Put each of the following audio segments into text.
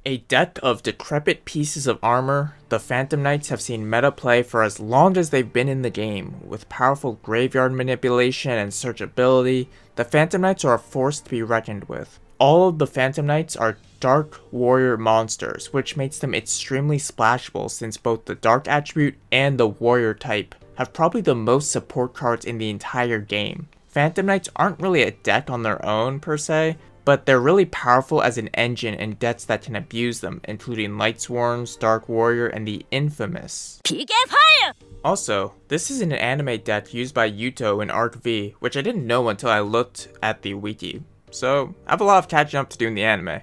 A deck of decrepit pieces of armor, the Phantom Knights have seen meta play for as long as they've been in the game. With powerful graveyard manipulation and searchability, the Phantom Knights are a force to be reckoned with. All of the Phantom Knights are Dark Warrior monsters, which makes them extremely splashable since both the Dark attribute and the Warrior type have probably the most support cards in the entire game. Phantom Knights aren't really a deck on their own per se, but they're really powerful as an engine in decks that can abuse them, including Light Swarms, Dark Warrior, and the infamous Fire! Also, this is an anime deck used by Yugioh in Arc V, which I didn't know until I looked at the wiki. So, I have a lot of catching up to do in the anime.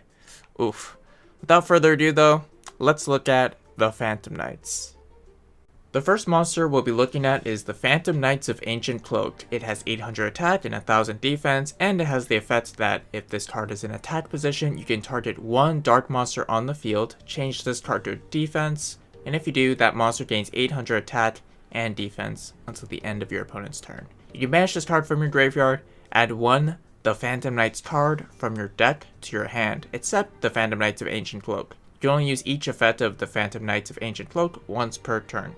Oof. Without further ado though, let's look at the Phantom Knights. The first monster we'll be looking at is the Phantom Knights of Ancient Cloak. It has 800 attack and 1000 defense, and it has the effect that if this card is in attack position, you can target one dark monster on the field, change this card to defense, and if you do, that monster gains 800 attack and defense until the end of your opponent's turn. You can banish this card from your graveyard, add one the Phantom Knights card from your deck to your hand, except the Phantom Knights of Ancient Cloak. You can only use each effect of the Phantom Knights of Ancient Cloak once per turn.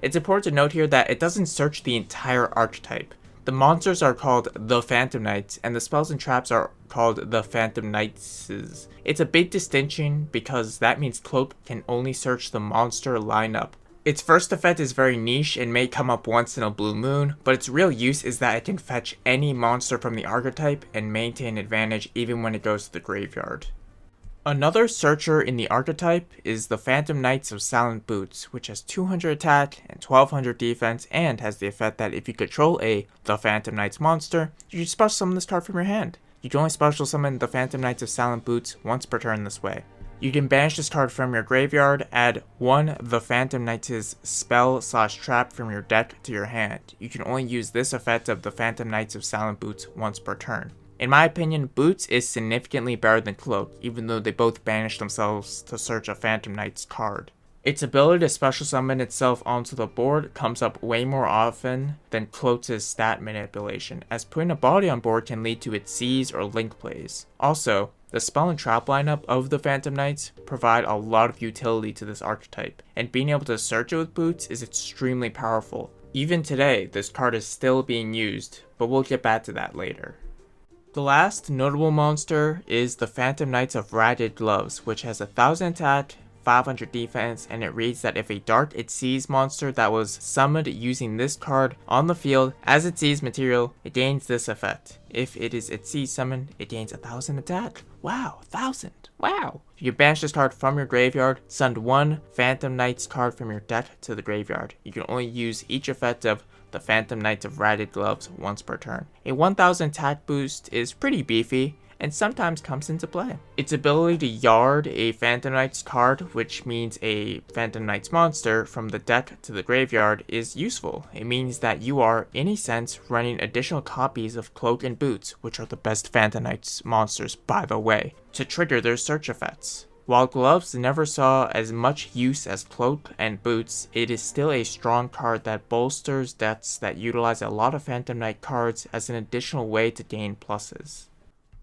It's important to note here that it doesn't search the entire archetype. The monsters are called the Phantom Knights, and the spells and traps are called the Phantom Knightses. It's a big distinction because that means Cloak can only search the monster lineup. Its first effect is very niche and may come up once in a blue moon, but its real use is that it can fetch any monster from the archetype and maintain advantage even when it goes to the graveyard. Another searcher in the archetype is the Phantom Knights of Silent Boots, which has 200 attack and 1200 defense and has the effect that if you control the Phantom Knights monster, you can special summon this card from your hand. You can only special summon the Phantom Knights of Silent Boots once per turn this way. You can banish this card from your graveyard, add one the Phantom Knights' spell/trap from your deck to your hand. You can only use this effect of the Phantom Knights of Silent Boots once per turn. In my opinion, Boots is significantly better than Cloak, even though they both banish themselves to search a Phantom Knights card. Its ability to special summon itself onto the board comes up way more often than Cloak's stat manipulation, as putting a body on board can lead to its seize or link plays. Also, the spell and trap lineup of the Phantom Knights provide a lot of utility to this archetype, and being able to search it with Boots is extremely powerful. Even today, this card is still being used, but we'll get back to that later. The last notable monster is the Phantom Knights of Ragged Gloves, which has 1000 attack, 500 defense, and it reads that if a Dark Xyz monster that was summoned using this card on the field as its Xyz material, it gains this effect. If it is Xyz summoned, it gains 1000 attack. Wow, 1000. Wow. You can banish this card from your graveyard, send one Phantom Knights card from your deck to the graveyard. You can only use each effect of the Phantom Knights of Ragged Gloves once per turn. A 1000 attack boost is pretty beefy, and sometimes comes into play. Its ability to yard a Phantom Knights card, which means a Phantom Knights monster from the deck to the graveyard, is useful. It means that you are, in a sense, running additional copies of Cloak and Boots, which are the best Phantom Knights monsters by the way, to trigger their search effects. While Gloves never saw as much use as Cloak and Boots, it is still a strong card that bolsters decks that utilize a lot of Phantom Knight cards as an additional way to gain pluses.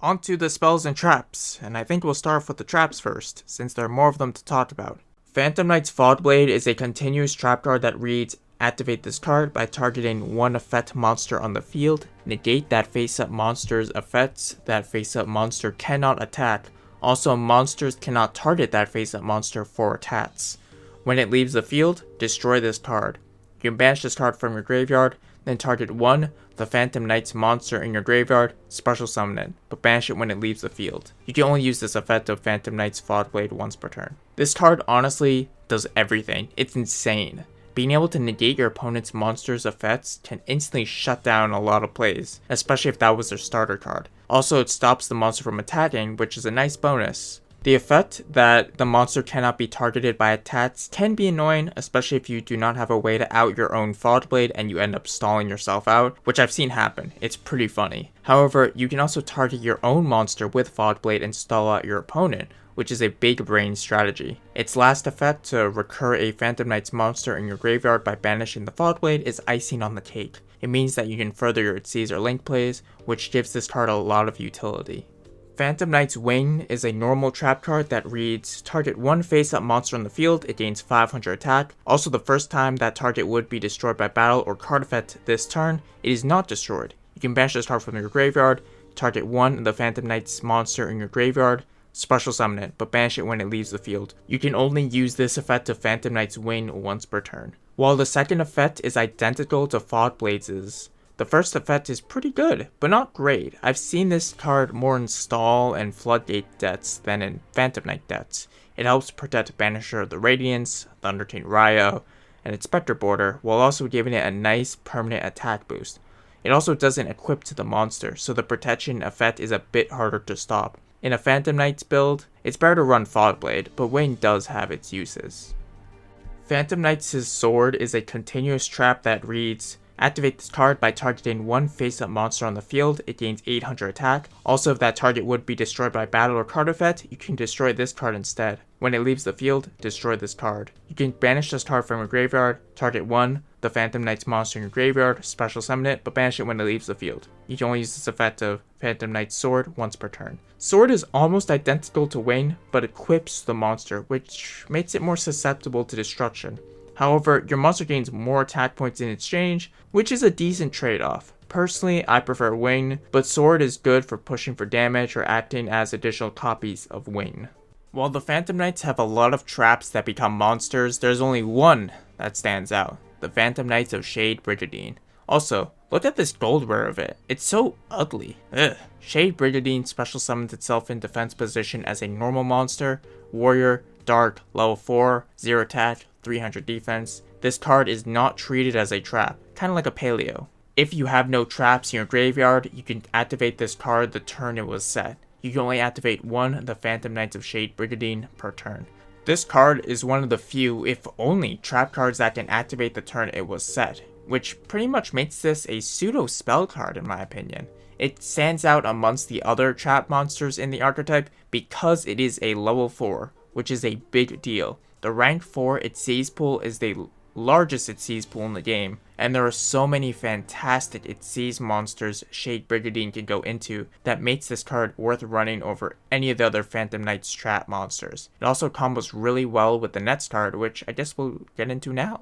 Onto the spells and traps, and I think we'll start off with the traps first, since there are more of them to talk about. Phantom Knight's Fog Blade is a continuous trap card that reads, activate this card by targeting one effect monster on the field, negate that face-up monster's effects that face-up monster cannot attack. Also, monsters cannot target that face-up monster for attacks. When it leaves the field, destroy this card. You can banish this card from your graveyard, then target one the Phantom Knights monster in your graveyard, special summon it, but banish it when it leaves the field. You can only use this effect of Phantom Knights Fog Blade once per turn. This card honestly does everything. It's insane. Being able to negate your opponent's monster's effects can instantly shut down a lot of plays, especially if that was their starter card. Also, it stops the monster from attacking, which is a nice bonus. The effect that the monster cannot be targeted by attacks can be annoying, especially if you do not have a way to out your own Fog Blade and you end up stalling yourself out, which I've seen happen. It's pretty funny. However, you can also target your own monster with Fog Blade and stall out your opponent, which is a big brain strategy. Its last effect, to recur a Phantom Knights monster in your graveyard by banishing the Fog Blade, is icing on the cake. It means that you can further your Xyz or Link plays, which gives this card a lot of utility. Phantom Knight's Wing is a normal trap card that reads, target one face-up monster on the field, it gains 500 attack. Also, the first time that target would be destroyed by battle or card effect this turn, it is not destroyed. You can banish this card from your graveyard, target one of the Phantom Knight's monster in your graveyard, special summon it, but banish it when it leaves the field. You can only use this effect of Phantom Knight's Wing once per turn. While the second effect is identical to Fog Blazes, the first effect is pretty good, but not great. I've seen this card more in Stall and Floodgate decks than in Phantom Knight decks. It helps protect Banisher of the Radiance, the Undertained Ryo, and its Spectre border, while also giving it a nice permanent attack boost. It also doesn't equip to the monster, so the protection effect is a bit harder to stop. In a Phantom Knight's build, it's better to run Fogblade, but Wing does have its uses. Phantom Knight's sword is a continuous trap that reads, activate this card by targeting one face-up monster on the field, it gains 800 attack. Also, if that target would be destroyed by battle or card effect, you can destroy this card instead. When it leaves the field, destroy this card. You can banish this card from your graveyard, target one, the Phantom Knight's monster in your graveyard, special summon it, but banish it when it leaves the field. You can only use this effect of Phantom Knight's Sword once per turn. Sword is almost identical to Wing, but equips the monster, which makes it more susceptible to destruction. However, your monster gains more attack points in exchange, which is a decent trade-off. Personally, I prefer Wing, but Sword is good for pushing for damage or acting as additional copies of Wing. While the Phantom Knights have a lot of traps that become monsters, there's only one that stands out, the Phantom Knights of Shade Brigandine. Also, look at this gold rare of it, it's so ugly. Ugh. Shade Brigandine special summons itself in defense position as a normal monster, warrior, dark, level 4, 0 attack, 300 defense. This card is not treated as a trap, kinda like a paleo. If you have no traps in your graveyard, you can activate this card the turn it was set. You can only activate one of the Phantom Knights of Shade Brigandine per turn. This card is one of the few, if only, trap cards that can activate the turn it was set, which pretty much makes this a pseudo spell card in my opinion. It stands out amongst the other trap monsters in the archetype because it is a level 4, which is a big deal. The rank 4 it sees pool is the largest it sees pool in the game, and there are so many fantastic it sees monsters Shade Brigandine can go into that makes this card worth running over any of the other Phantom Knights trap monsters. It also combos really well with the next card, which I guess we'll get into now.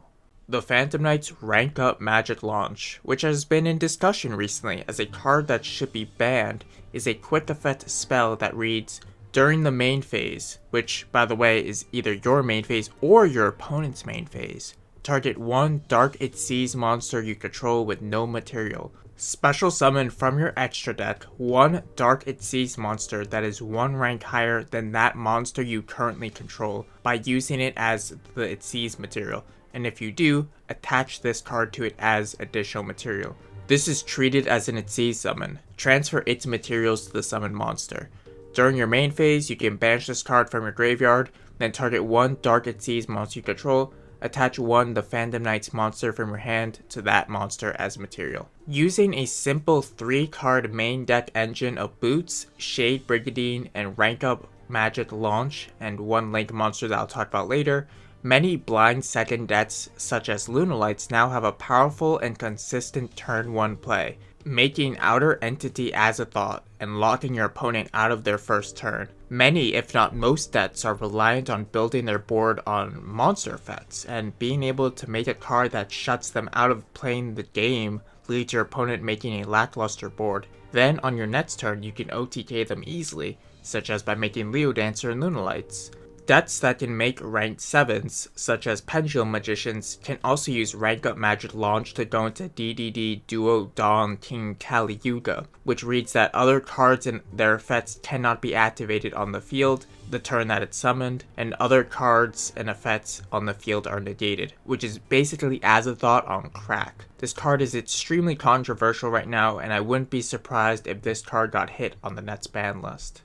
The Phantom Knights Rank Up Magic Launch, which has been in discussion recently as a card that should be banned, is a quick effect spell that reads, during the main phase, which by the way is either your main phase or your opponent's main phase, target one Dark It Sees monster you control with no material. Special summon from your extra deck one Dark It Sees monster that is one rank higher than that monster you currently control by using it as the It Sees material, and if you do, attach this card to it as additional material. This is treated as an It Sees summon. Transfer its materials to the summoned monster. During your main phase, you can banish this card from your graveyard, then target one Dark It Sees monster you control, attach one the Phantom Knights monster from your hand to that monster as material. Using a simple 3-card main deck engine of Boots, Shade Brigandine, and Rank Up Magic Launch, and one Link monster that I'll talk about later, many blind second decks such as Lunalights now have a powerful and consistent turn 1 play, making Outer Entity azathot and locking your opponent out of their first turn. Many, if not most decks are reliant on building their board on monster effects, and being able to make a card that shuts them out of playing the game leads your opponent making a lackluster board. Then on your next turn you can OTK them easily, such as by making Leo Dancer and Lunalights. Decks that can make ranked 7s, such as Pendulum Magicians, can also use Rank Up Magic Launch to go into DdDuel Dawn King Kali Yuga, which reads that other cards and their effects cannot be activated on the field the turn that it's summoned, and other cards and effects on the field are negated, which is basically Azathot on crack. This card is extremely controversial right now, and I wouldn't be surprised if this card got hit on the next ban list.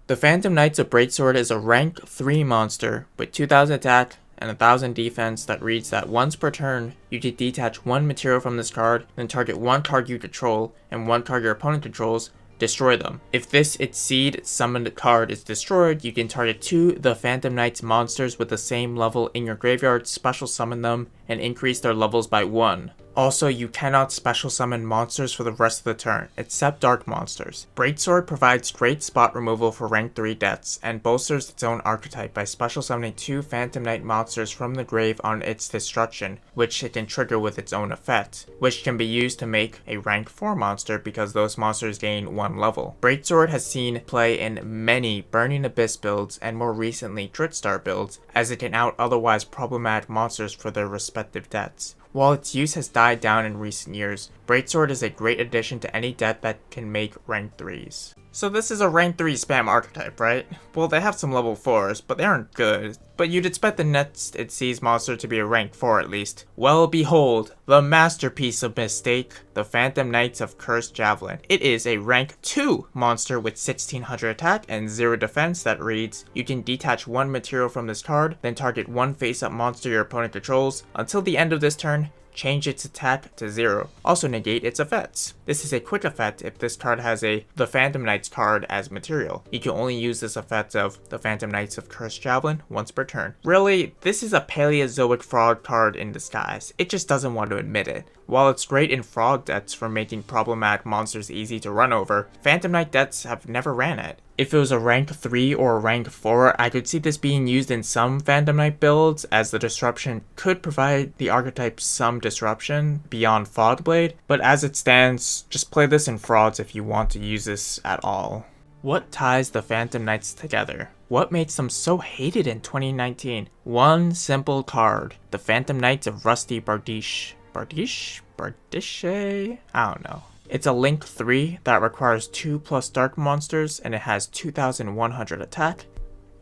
The Phantom Knights of Breaksword is a rank 3 monster with 2000 attack and 1000 defense that reads that once per turn, you can detach one material from this card, then target one card you control and one card your opponent controls, destroy them. If this Exceed summoned card is destroyed, you can target 2 the Phantom Knights monsters with the same level in your graveyard, special summon them, and increase their levels by 1. Also, you cannot special summon monsters for the rest of the turn, except dark monsters. Greatsword provides great spot removal for rank 3 deaths, and bolsters its own archetype by special summoning 2 Phantom Knight monsters from the grave on its destruction, which it can trigger with its own effect, which can be used to make a rank 4 monster because those monsters gain 1 level. Greatsword has seen play in many Burning Abyss builds and more recently Dritstar builds, as it can out otherwise problematic monsters for their respective deaths. While its use has died down in recent years, Greatsword is a great addition to any deck that can make rank 3s. So this is a rank 3 spam archetype, right? Well, they have some level 4s, but they aren't good. But you'd expect the next it sees monster to be a rank 4 at least. Well, behold, the masterpiece of mistake, the Phantom Knights of Cursed Javelin. It is a rank 2 monster with 1600 attack and 0 defense that reads, you can detach 1 material from this card, then target 1 face-up monster your opponent controls. Until the end of this turn, change its attack to 0. Also negate its effects. This is a quick effect if this card has the Phantom Knights card as material. You can only use this effect of the Phantom Knights of Cursed Javelin once per turn. Really, this is a Paleozoic fraud card in disguise. It just doesn't want to admit it. While it's great in frog decks for making problematic monsters easy to run over, Phantom Knight decks have never ran it. If it was a rank 3 or a rank 4, I could see this being used in some Phantom Knight builds, as the disruption could provide the archetype some disruption beyond Fogblade, but as it stands, just play this in frauds if you want to use this at all. What ties the Phantom Knights together? What makes them so hated in 2019? One simple card, the Phantom Knights of Rusty Bardiche. Bardiche? I don't know. It's a Link 3 that requires 2+ dark monsters and it has 2100 attack.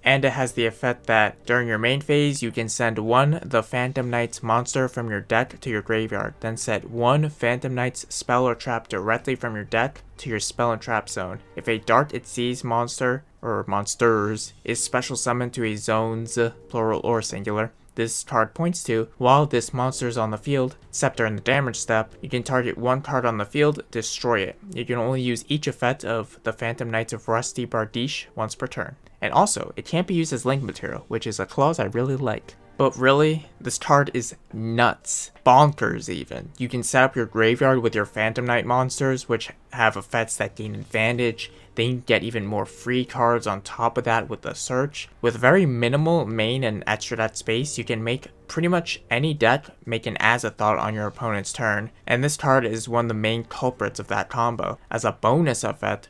And it has the effect that during your main phase you can send 1 the Phantom Knights monster from your deck to your graveyard, then set 1 Phantom Knights spell or trap directly from your deck to your spell and trap zone. If a Dark It Sees monster, or monsters, is special summoned to a zone's, plural or singular, this card points to, while this monster is on the field, except during the damage step, you can target 1 card on the field, destroy it. You can only use each effect of the Phantom Knights of Rusty Bardiche once per turn. And also, it can't be used as link material, which is a clause I really like. But really, this card is nuts. Bonkers even. You can set up your graveyard with your Phantom Knight monsters, which have effects that gain advantage. Then you get even more free cards on top of that with the search. With very minimal main and extra deck space, you can make pretty much any deck make an azathot on your opponent's turn, and this card is one of the main culprits of that combo. As a bonus effect,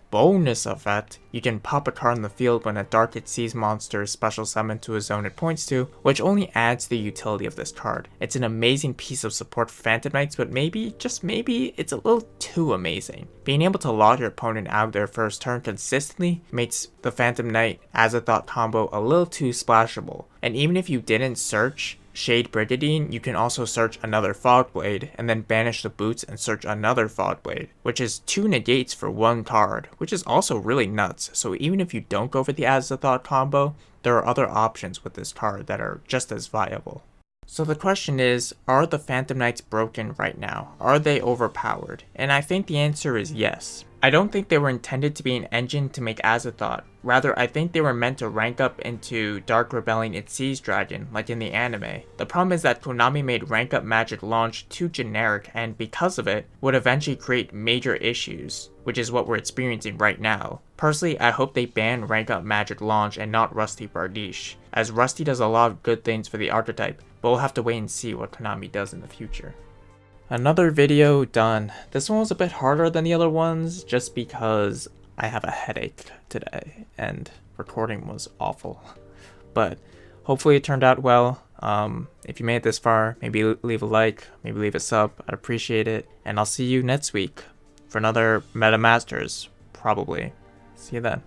you can pop a card in the field when a Dark It Sees monster is special summoned to a zone it points to, which only adds to the utility of this card. It's an amazing piece of support for Phantom Knights, but maybe, just maybe, it's a little too amazing. Being able to log your opponent out of their first turn consistently makes the Phantom Knight azathot combo a little too splashable. And even if you didn't search Shade Brigandine, you can also search another Fogblade, and then banish the boots and search another Fogblade, which is 2 negates for 1 card, which is also really nuts. So even if you don't go for the azathot combo, there are other options with this card that are just as viable. So the question is, are the Phantom Knights broken right now? Are they overpowered? And I think the answer is yes. I don't think they were intended to be an engine to make azathot. Rather, I think they were meant to rank up into Dark Rebellion It Sees Dragon, like in the anime. The problem is that Konami made rank up magic launch too generic, and because of it, would eventually create major issues, which is what we're experiencing right now. Personally, I hope they ban rank up magic launch and not Rusty Bardiche, as Rusty does a lot of good things for the archetype, but we'll have to wait and see what Konami does in the future. Another video done. This one was a bit harder than the other ones just because I have a headache today and recording was awful. But hopefully it turned out well. If you made it this far, maybe leave a like, maybe leave a sub. I'd appreciate it. And I'll see you next week for another Meta Masters, probably. See you then.